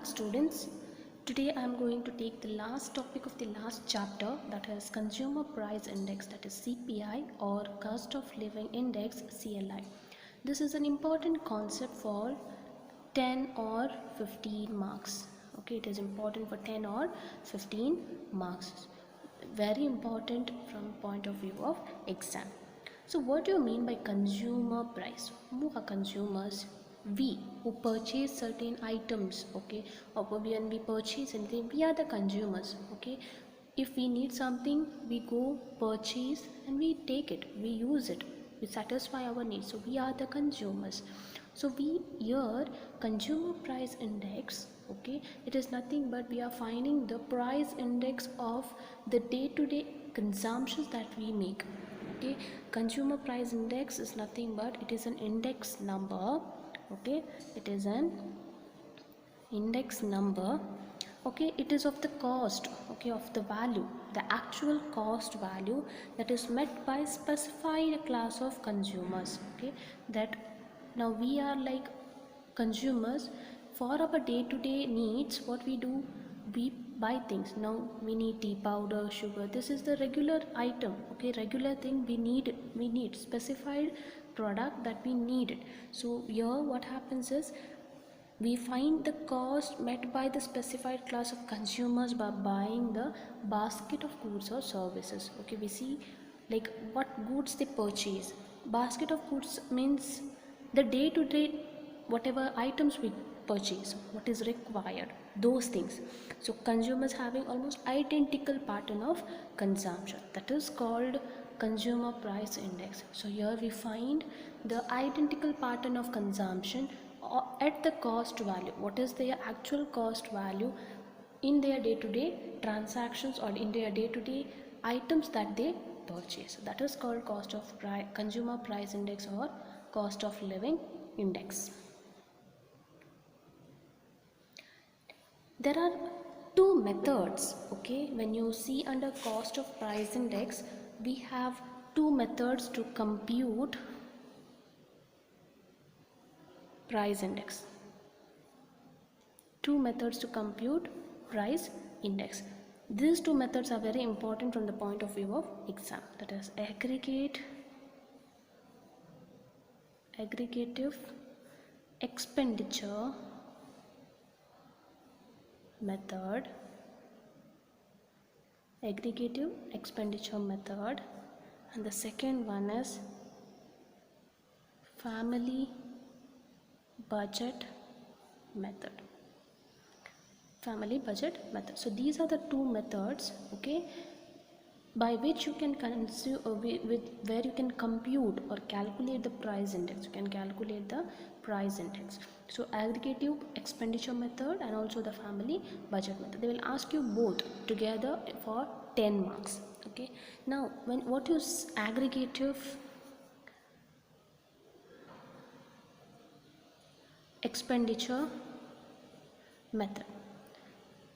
students. Today I am going to take the last topic of the last chapter, that is Consumer Price Index, that is CPI, or Cost of Living Index, CLI. This is an important concept for 10 or 15 marks. Okay, it is important for 10 or 15 marks. Very important from point of view of exam. So what do you mean by consumer price? Who are consumers? We who purchase certain items, okay, or when we purchase anything, we are the consumers, okay. If we need something, we go purchase and we take it, we use it, we satisfy our needs, so we are the consumers. So we here consumer price index, okay, it is nothing but we are finding the price index of the day-to-day consumptions that we make. Okay, consumer price index is nothing but it is an index number. Okay, it is an index number. Okay, it is of the cost, okay, of the value, the actual cost value that is met by specified class of consumers. Okay, that now we are like consumers for our day-to-day needs. What we do, we buy things. Now we need tea powder, sugar, this is the regular item, okay, regular thing we need specified product that we need it. So here what happens is we find the cost met by the specified class of consumers by buying the basket of goods or services. Okay, we see like what goods they purchase. Basket of goods means the day-to-day whatever items we purchase, what is required, those things. So consumers having almost identical pattern of consumption, that is called consumer price index. So here we find the identical pattern of consumption at the cost value, what is their actual cost value in their day-to-day transactions or in their day-to-day items that they purchase. That is called cost of consumer price index or cost of living index. There are two methods, okay, when you see under cost of price index, we have two methods to compute price index. Two methods to compute price index. These two methods are very important from the point of view of exam, that is aggregative expenditure method, aggregative expenditure method, and the second one is family budget method. Family budget method. So these are the two methods, okay, by which you can consume where you can compute or calculate the price index. You can calculate the price index. So aggregative expenditure method and also the family budget method, they will ask you both together for 10 marks. Okay, now what is aggregative expenditure method?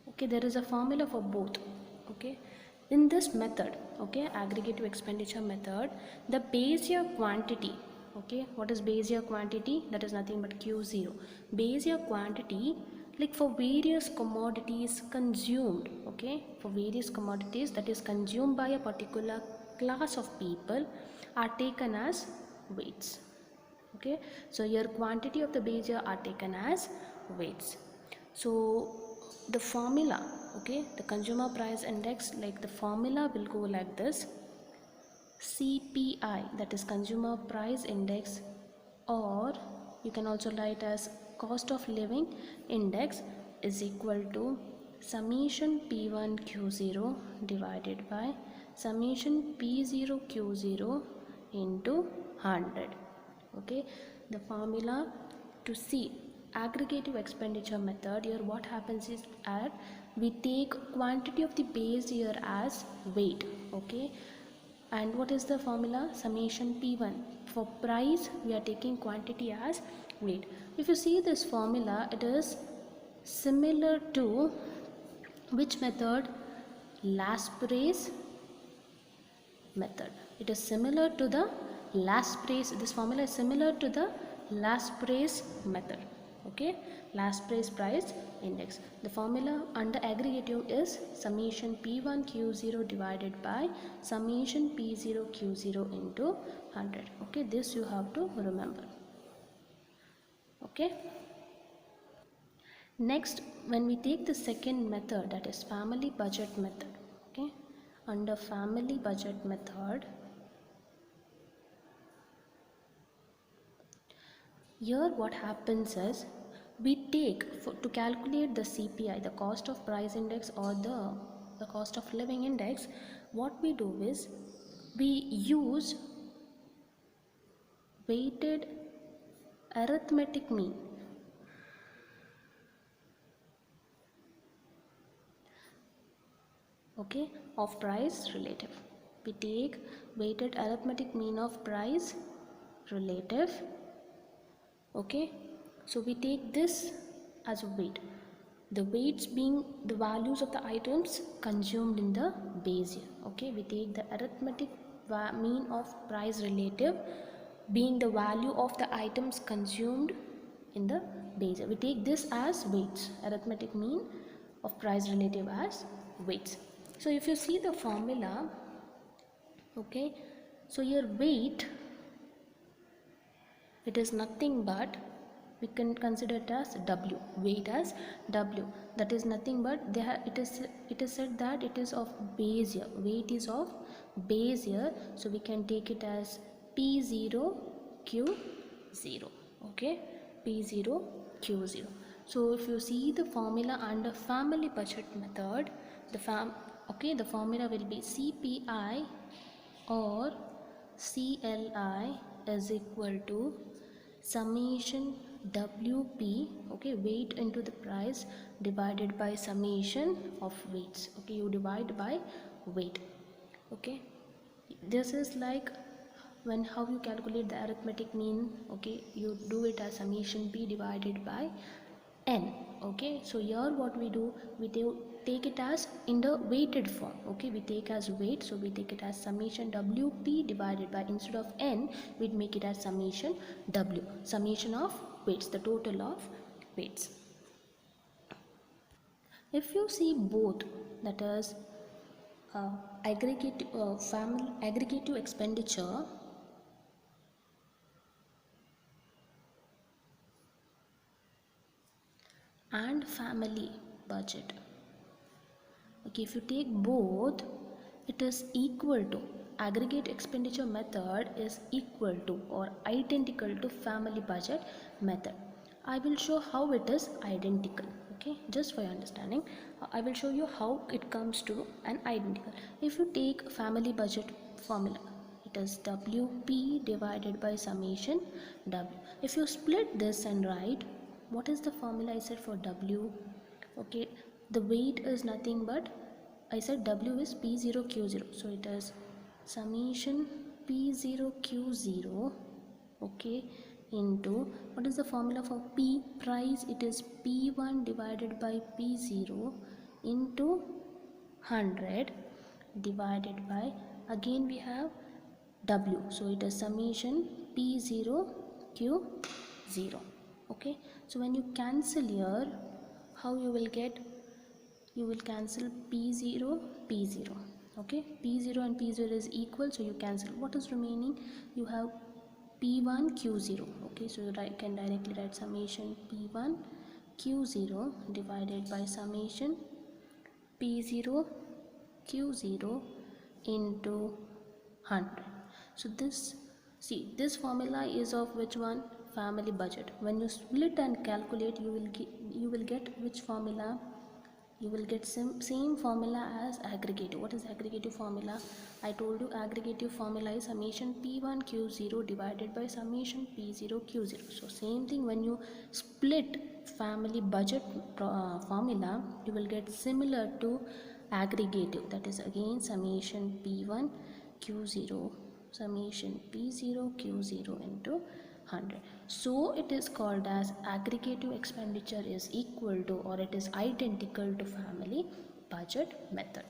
Okay, there is a formula for both. Okay, in this method, okay, aggregative expenditure method, the base year quantity, okay, what is base year quantity? That is nothing but Q0. Base year quantity, like for various commodities consumed, okay, for various commodities that is consumed by a particular class of people are taken as weights. Okay, so your quantity of the base year are taken as weights. So the formula, okay, the consumer price index, like the formula will go like this: CPI, that is consumer price index, or you can also write as cost of living index, is equal to summation P1 Q0 divided by summation P0 Q0 into 100. Okay, the formula to see aggregative expenditure method, here what happens is that we take quantity of the base year as weight. Okay, and what is the formula? Summation P1. For price we are taking quantity as weight. If you see this formula, it is similar to which method? Laspeyres method. It is similar to the Laspeyres. This formula is similar to the Laspeyres method. Okay, last price index. The formula under aggregative is summation P1 Q0 divided by summation P0 Q0 into 100. Okay, this you have to remember. Okay. Next, when we take the second method, that is family budget method. Okay, under family budget method, here what happens is we take to calculate the CPI, the cost of price index, or the cost of living index. What we do is we use weighted arithmetic mean. Okay, of price relative. We take weighted arithmetic mean of price relative. Okay, so we take this as a weight, the weights being the values of the items consumed in the base year. Okay, we take the arithmetic mean of price relative being the value of the items consumed in the base year. We take this as weights, arithmetic mean of price relative as weights. So if you see the formula, okay, so your weight, it is nothing but, we can consider it as W, weight as W, that is nothing but it is said that it is of base year, weight is of base year, so we can take it as P0 Q0. Okay, P0 Q0. So if you see the formula under family budget method, the formula will be CPI or CLI is equal to summation WP, okay, weight into the price divided by summation of weights. Okay, you divide by weight. Okay, this is like when how you calculate the arithmetic mean. Okay, you do it as summation P divided by N. Okay, so here what we do, we take it as in the weighted form. Okay, we take as weight, so we take it as summation WP divided by, instead of N we make it as summation W, summation of weights, the total of weights. If you see both, that is aggregative expenditure and family budget, okay, if you take both, it is equal to, aggregate expenditure method is equal to or identical to family budget method. I will show how it is identical. Okay, just for your understanding, I will show you how it comes to an identical. If you take family budget formula, it is WP divided by summation W. If you split this and write, what is the formula I said for W? Okay, the weight is nothing but, I said W is P0 Q0, so it is summation P0 Q0, okay, into, what is the formula for P price? It is P1 divided by P0 into 100 divided by, again we have W, so it is summation P0 Q0. Okay, so when you cancel here, how you will get, you will cancel P0 P0. Okay, P0 and P0 is equal, so you cancel. What is remaining? You have P1 Q0. Okay, so you can directly write summation P1 Q0 divided by summation P0 Q0 into 100. So this, see, this formula is of which one? Family budget. When you split and calculate, you will get which formula? You will get same formula as aggregative. What is aggregative formula? I told you aggregative formula is summation P1 Q0 divided by summation P0 Q0. So same thing, when you split family budget formula, you will get similar to aggregative, that is again summation P1 Q0 summation P0 Q0 into 100. So it is called as aggregative expenditure is equal to, or it is identical to family budget method.